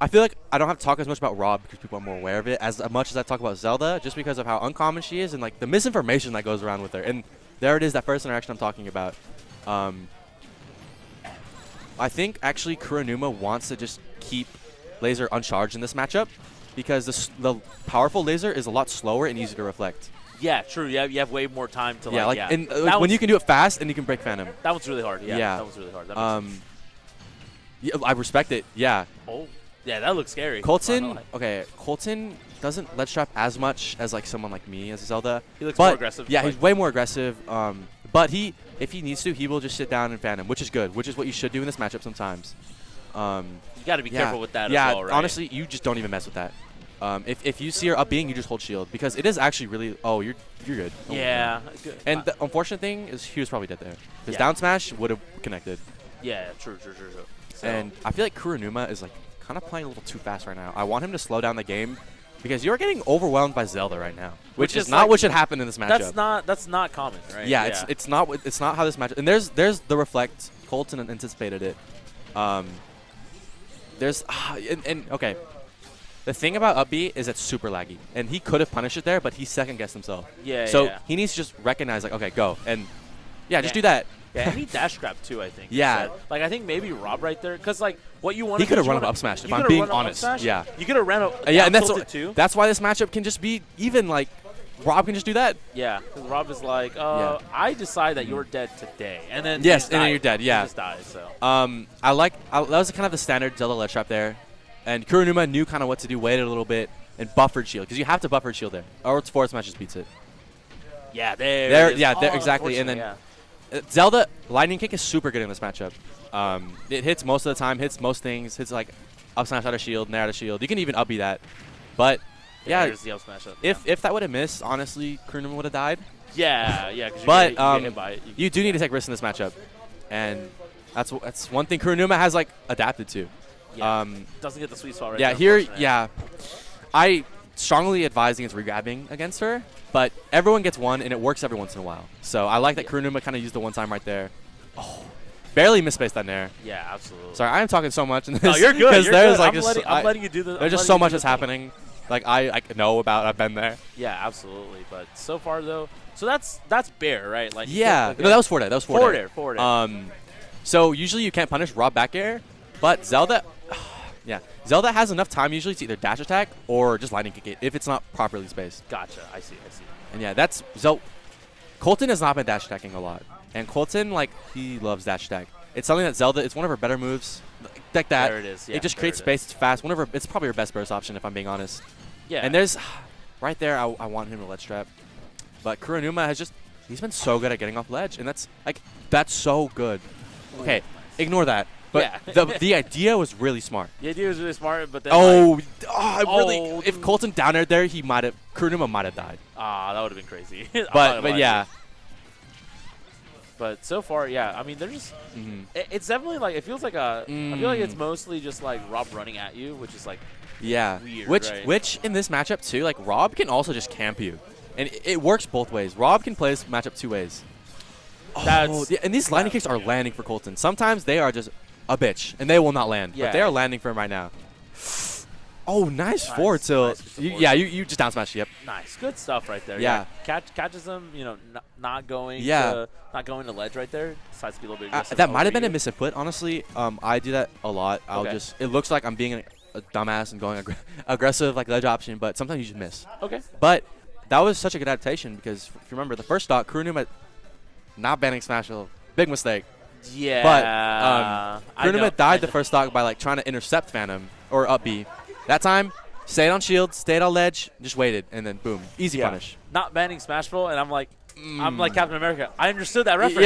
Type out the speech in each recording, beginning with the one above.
I feel like I don't have to talk as much about Rob because people are more aware of it as much as I talk about Zelda, just because of how uncommon she is and like the misinformation that goes around with her. And there it is, that first interaction I'm talking about. I think actually Kuronuma wants to just keep laser uncharged in this matchup because the powerful laser is a lot slower and easier to reflect. Yeah, true. You have way more time to Yeah, like. like, Yeah, and, when you can do it fast and you can break Phantom. that one's really hard. Yeah, Yeah. that one's really hard. That makes sense. Yeah, I respect it. Yeah. Oh, yeah, that looks scary. Colton, okay, Colton doesn't ledge trap as much as like someone like me as a Zelda. He looks but more aggressive. Yeah, like, he's way more aggressive. But if he needs to, he will just sit down and Phantom, which is good, which is what you should do in this matchup sometimes. you got to be careful with that yeah, as well, right? honestly, you just don't even mess with that. If you see her up being, you just hold shield because it is actually really. Oh, you're good. Oh, Yeah. Good. And the unfortunate thing is he was probably dead there. His Yeah. down smash would have connected. Yeah, true. So, And I feel like Kuronuma is like kind of playing a little too fast right now. I want him to slow down the game because you're getting overwhelmed by Zelda right now, which is not like, what should happen in this matchup. That's not common, right? Yeah, it's not how this matchup. And there's the reflect. Colton anticipated it. There's okay. The thing about up B is it's super laggy, and he could have punished it there, but he second guessed himself. Yeah. So yeah. he needs to just recognize like, okay, go and just Yeah. do that. Yeah, and he dash grab too, I think. Yeah. instead. Like, I think maybe Rob right there, because, like, what you want to He could have run up smash, if you I'm could've being run up honest. smash. Yeah. You could have ran up Yeah, and tilted too. that's why this matchup can just be even. Like, Rob can just do that. Yeah, because Rob is like, Yeah. I decide that you're dead today. And then Yes, he just and then died. you're dead, He yeah. just dies, so. That was kind of the standard Zelda ledge trap there. And Kuronuma knew kind of what to do, waited a little bit, and buffered shield. Because you have to buffer shield there. Or it's forward smash just beats it. Yeah, there There, it is. yeah, Oh, there, exactly. And then unfortunately, Zelda, Lightning Kick is super good in this matchup. It hits most of the time, hits most things, hits like up smash out of shield, nair out of shield. You can even up B that. But, yeah, there's the up smash up. if that would have missed, honestly, Kuronuma would have died. Yeah, because But you get hit by it. you do need to take risks in this matchup. And that's one thing Kuronuma has like adapted to. Yeah, doesn't get the sweet spot right Yeah, there, here, unfortunately. yeah. I strongly advise against regrabbing against her, but everyone gets one, and it works every once in a while. So I like that Kuronuma kind of used the one time right there. Oh, barely misspaced that nair. Yeah, absolutely. Sorry, I am talking so much in this. No, you're good. Because You're there's good. like I'm letting you do the. there's just so much that's happening. Like I know about. I've been there. Yeah, absolutely. But so far though, so that's Bear, right? Like Yeah. okay. No, that was forward air. That was forward air. Forward air. So usually you can't punish Rob back air, but Zelda. Yeah, Zelda has enough time usually to either dash attack or just lightning kick it if it's not properly spaced. Gotcha. I see. And yeah, that's Colton has not been dash attacking a lot, and Colton he loves dash attack. It's something that Zelda. It's one of her better moves, like that. There it is. Yeah, it just creates space. It's fast. It's probably her best burst option if I'm being honest. Yeah. And there's right there. I want him to ledge trap, but Kuronuma he's been so good at getting off ledge, and that's so good. Okay, ignore that. But Yeah. the idea was really smart. The idea was really smart, but then If Colton down aired there, Kuronuma might have died. that would have been crazy. But yeah. But so far, yeah. I mean, there's. It's definitely it feels like I feel like it's mostly just like Rob running at you, which is like. Yeah. Weird, Which in this matchup too, Rob can also just camp you, and it works both ways. Rob can play this matchup two ways. And these lightning kicks are landing for Colton. Sometimes they are just a bitch, and they will not land. Yeah. But they are landing for him right now. Oh, nice forward tilt. You just down smash. Yep. Nice, good stuff right there. Yeah. Catches him. Not going. Yeah. Not going to ledge right there. Decides to be a little bit aggressive. That might have been a misinput, honestly. I do that a lot. It looks like I'm being a dumbass and going aggressive ledge option, but sometimes you just miss. Okay. But that was such a good adaptation because if you remember the first stock, Kuronuma not banning smash, big mistake. Yeah. But Kuronuma died the first stock by trying to intercept Phantom or up B. That time, stayed on shield, stayed on ledge, just waited, and then boom, easy punish. Not banning Smashville, and I'm like Captain America. I understood that reference.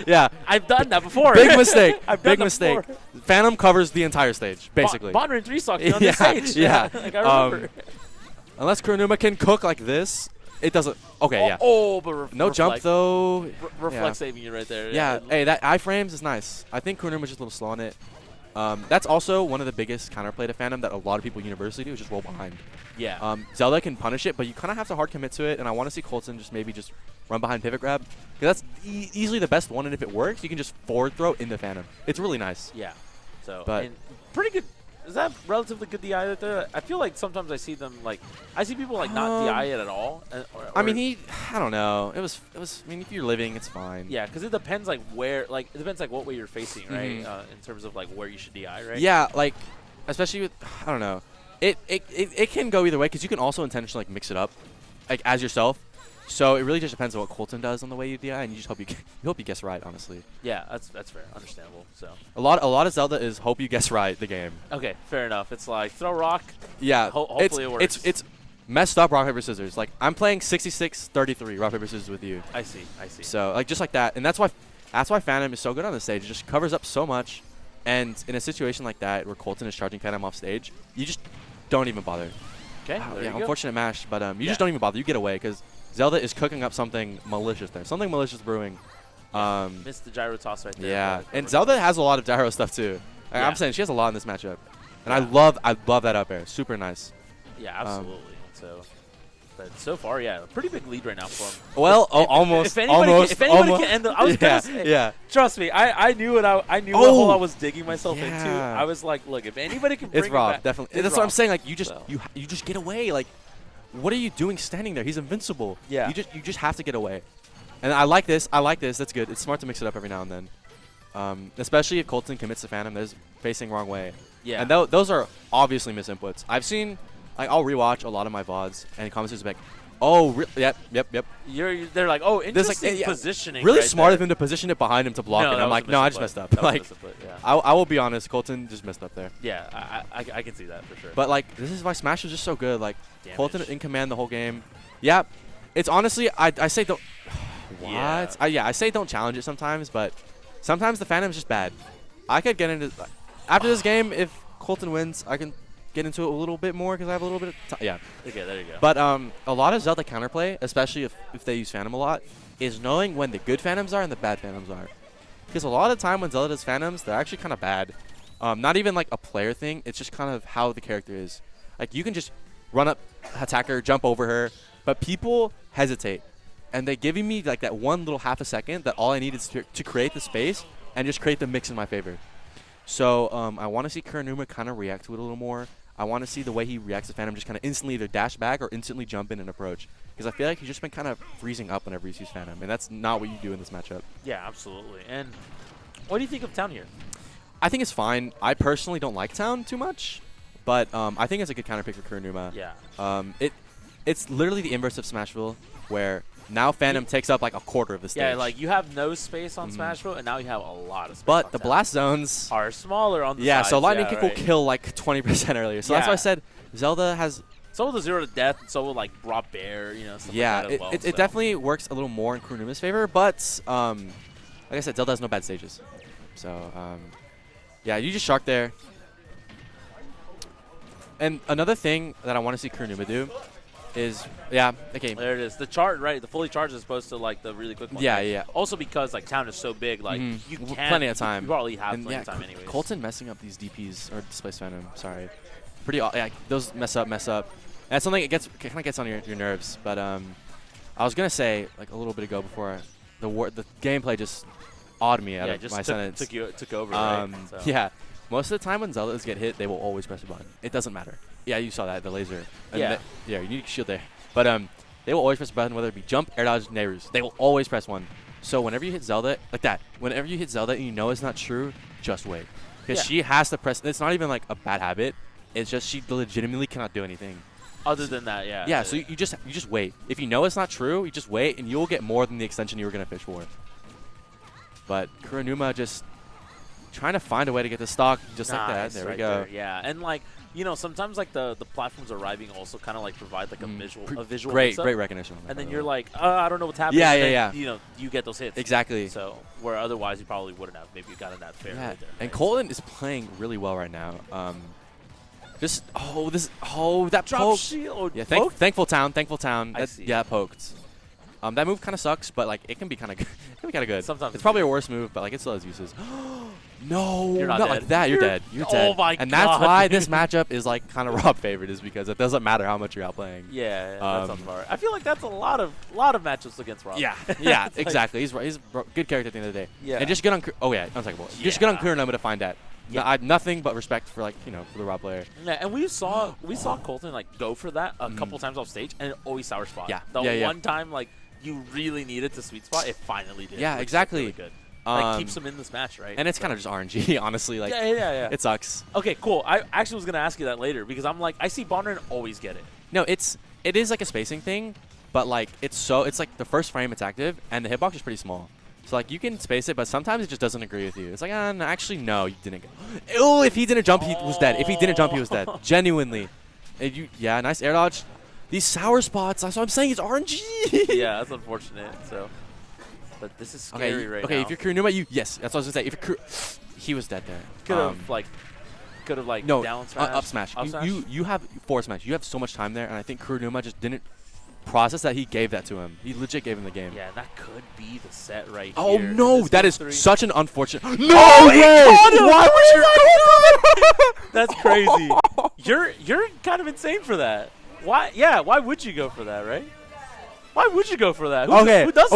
Yeah. I've done that before. Big mistake. Big mistake. Phantom covers the entire stage, basically. Bonner and 3-stock on the stage. Yeah. I remember. Unless Kuronuma can cook like this, it doesn't. Okay, yeah. But no jump though. Reflect saving you right there. Yeah. Hey, that iframes is nice. I think Kuronuma's just a little slow on it. That's also one of the biggest counterplay to Phantom that a lot of people universally do is just roll behind. Yeah. Zelda can punish it, but you kind of have to hard commit to it, and I want to see Colton maybe just run behind pivot grab. Because that's easily the best one, and if it works, you can just forward throw into Phantom. It's really nice. Yeah. So, but pretty good is that relatively good DI right there? I feel like sometimes I see them like I see people like not DI it at all. I mean, I don't know. It was. I mean, if you're living, it's fine. Yeah, because it depends like where, like it depends like what way you're facing, right? In terms of like where you should DI, right? Yeah, like especially with I don't know. It can go either way because you can also intentionally like mix it up, like as yourself. So it really just depends on what Colton does on the way you DI, and you just hope you guess right, honestly. Yeah, that's fair, understandable. So a lot of Zelda is hope you guess right the game. Okay, fair enough. It's like throw rock. Yeah, hopefully it works. It's messed up rock paper scissors. Like I'm playing 66-33 rock paper scissors with you. I see. So like just like that, and that's why Phantom is so good on the stage. It just covers up so much, and in a situation like that where Colton is charging Phantom off stage, you just don't even bother. Okay. Yeah, unfortunate mash, but you just don't even bother. You get away because Zelda is cooking up something malicious there. Something malicious brewing. Missed the gyro toss right there. Yeah, and Zelda has a lot of gyro stuff too. Yeah. I'm saying she has a lot in this matchup, and I love that up air. Super nice. Yeah, absolutely. But so far, yeah, a pretty big lead right now for him. Well, almost. If anybody can end the, I was gonna say, yeah. Trust me, I knew what what hole I was digging myself into. I was like, look, if anybody can bring it's Rob, it back, definitely. That's what I'm saying. Like you just get away. Like, what are you doing standing there? He's invincible. Yeah. You just have to get away. And I like this. That's good. It's smart to mix it up every now and then. Especially if Colton commits to Phantom, there's facing wrong way. Yeah. And those are obviously misinputs. I've seen, like, I'll rewatch a lot of my VODs, and commentators are like, oh, yep. They're like, oh, interesting like, positioning. Really right smart there. of him to position it behind him to block it. I'm like, no, I just messed up. Like, I will be honest, Colton just messed up there. Yeah, I can see that for sure. But like, this is why Smash is just so good. Like, Damage. Colton in command the whole game. Yeah, it's honestly, I say don't. What? I say don't challenge it sometimes, but sometimes the Phantom's just bad. I could get into after this game if Colton wins. I can get into it a little bit more because I have a little bit of time. Yeah. Okay, there you go. But a lot of Zelda counterplay, especially if they use Phantom a lot, is knowing when the good Phantoms are and the bad Phantoms are. Because a lot of the time when Zelda does Phantoms, they're actually kind of bad. Not even like a player thing. It's just kind of how the character is. Like you can just run up, attack her, jump over her, but people hesitate. And they're giving me like that one little half a second that all I need is to create the space and just create the mix in my favor. So I want to see Kuronuma kind of react to it a little more. I want to see the way he reacts to Phantom just kind of instantly either dash back or instantly jump in and approach. Because I feel like he's just been kind of freezing up whenever he sees Phantom. And that's not what you do in this matchup. Yeah, absolutely. And what do you think of Town here? I think it's fine. I personally don't like Town too much. But I think it's a good counter pick for Kuronuma. Yeah. It's literally the inverse of Smashville, where now Phantom takes up like a quarter of the stage. Yeah, like you have no space on Smashville, and now you have a lot of space. But on the Town. blast zones are smaller on the yeah, sides. so Lightning Kick will kill like 20% earlier. So that's why I said Zelda has. So will the 0 to death, and so will like Raw Bear, you know, stuff yeah, like that as well. It definitely works a little more in Kuronuma's favor, but like I said, Zelda has no bad stages. So yeah, you just shark there. And another thing that I want to see Kuronuma do is, okay. There it is. The chart, right? The fully charged is opposed to like the really quick one. Yeah, right? yeah. Also because like Town is so big, like you can plenty of time. You probably have and plenty of time anyways. Colton messing up these DPs or Displace Phantom. Sorry, pretty. Yeah, those mess up. And that's something that kind of gets on your nerves. But I was gonna say like a little bit ago before the gameplay just awed me out of my sentence. Took over. Right? So. Yeah. Most of the time when Zeldas get hit, they will always press a button. It doesn't matter. Yeah, you saw that, the laser. And you need a shield there. But they will always press a button, whether it be jump, air dodge, Nehru's. They will always press one. So whenever you hit Zelda, like that, whenever you hit Zelda and you know it's not true, just wait. Because she has to press. It's not even like a bad habit. It's just she legitimately cannot do anything. Other than that, yeah. Yeah, so you just wait. If you know it's not true, you just wait, and you'll get more than the extension you were going to fish for. But Kuronuma just trying to find a way to get the stock just like that. There we go. Yeah, and like you know, sometimes like the platforms arriving also kind of like provide like a visual. Great recognition. And then you're like, I don't know what's happening. Yeah. You know, you get those hits. Exactly. So where otherwise you probably wouldn't have maybe gotten that fair. Yeah. Right there, and Colton is playing really well right now. That drop poke. shield. Yeah, thankful town. I see. Yeah, poked. That move kind of sucks, but like it can be kind of good. Sometimes it's probably a worse move, but like it still has uses. No, you're not like that. You're dead. You're dead. Oh my god! And that's why this matchup is like kind of Rob favored, is because it doesn't matter how much you're outplaying. Yeah, that sounds about right. I feel like that's a lot of matchups against Rob. Yeah, exactly. He's a good character at the end of the day. Yeah. And just get on. Just get on Kuronuma to find that. Yeah. Nothing but respect for like for the Rob player. Yeah, and we saw Colton like go for that a couple times off stage, and it always sour spot. Yeah. The one time like you really needed to sweet spot, it finally did. Yeah, which is exactly. Really good. Like keeps him in this match, right? And it's kind of just RNG, honestly. Like yeah. It sucks. Okay, cool. I actually was gonna ask you that later because I'm like I see Bondren always get it. No, it is like a spacing thing, but like it's like the first frame it's active and the hitbox is pretty small. So like you can space it, but sometimes it just doesn't agree with you. It's like, no, actually no, you didn't. Oh, if he didn't jump, he was dead. If he didn't jump, he was dead. Genuinely. Yeah, nice air dodge. These sour spots. That's what I'm saying. It's RNG. Yeah, that's unfortunate. So, but this is scary right now. Okay, if you're Kuronuma, yes, that's what I was gonna say. If you're he was dead there. Could have like no down smash. Up smash. Up smash? You have forward smash. You have so much time there, and I think Kuronuma just didn't process that he gave that to him. He legit gave him the game. Yeah, that could be the set right Oh here. no, that is such an unfortunate. No way! Why would you go for that? That's crazy. You're kind of insane for that. Why? Yeah, why would you go for that, right? Why would you go for that? Who does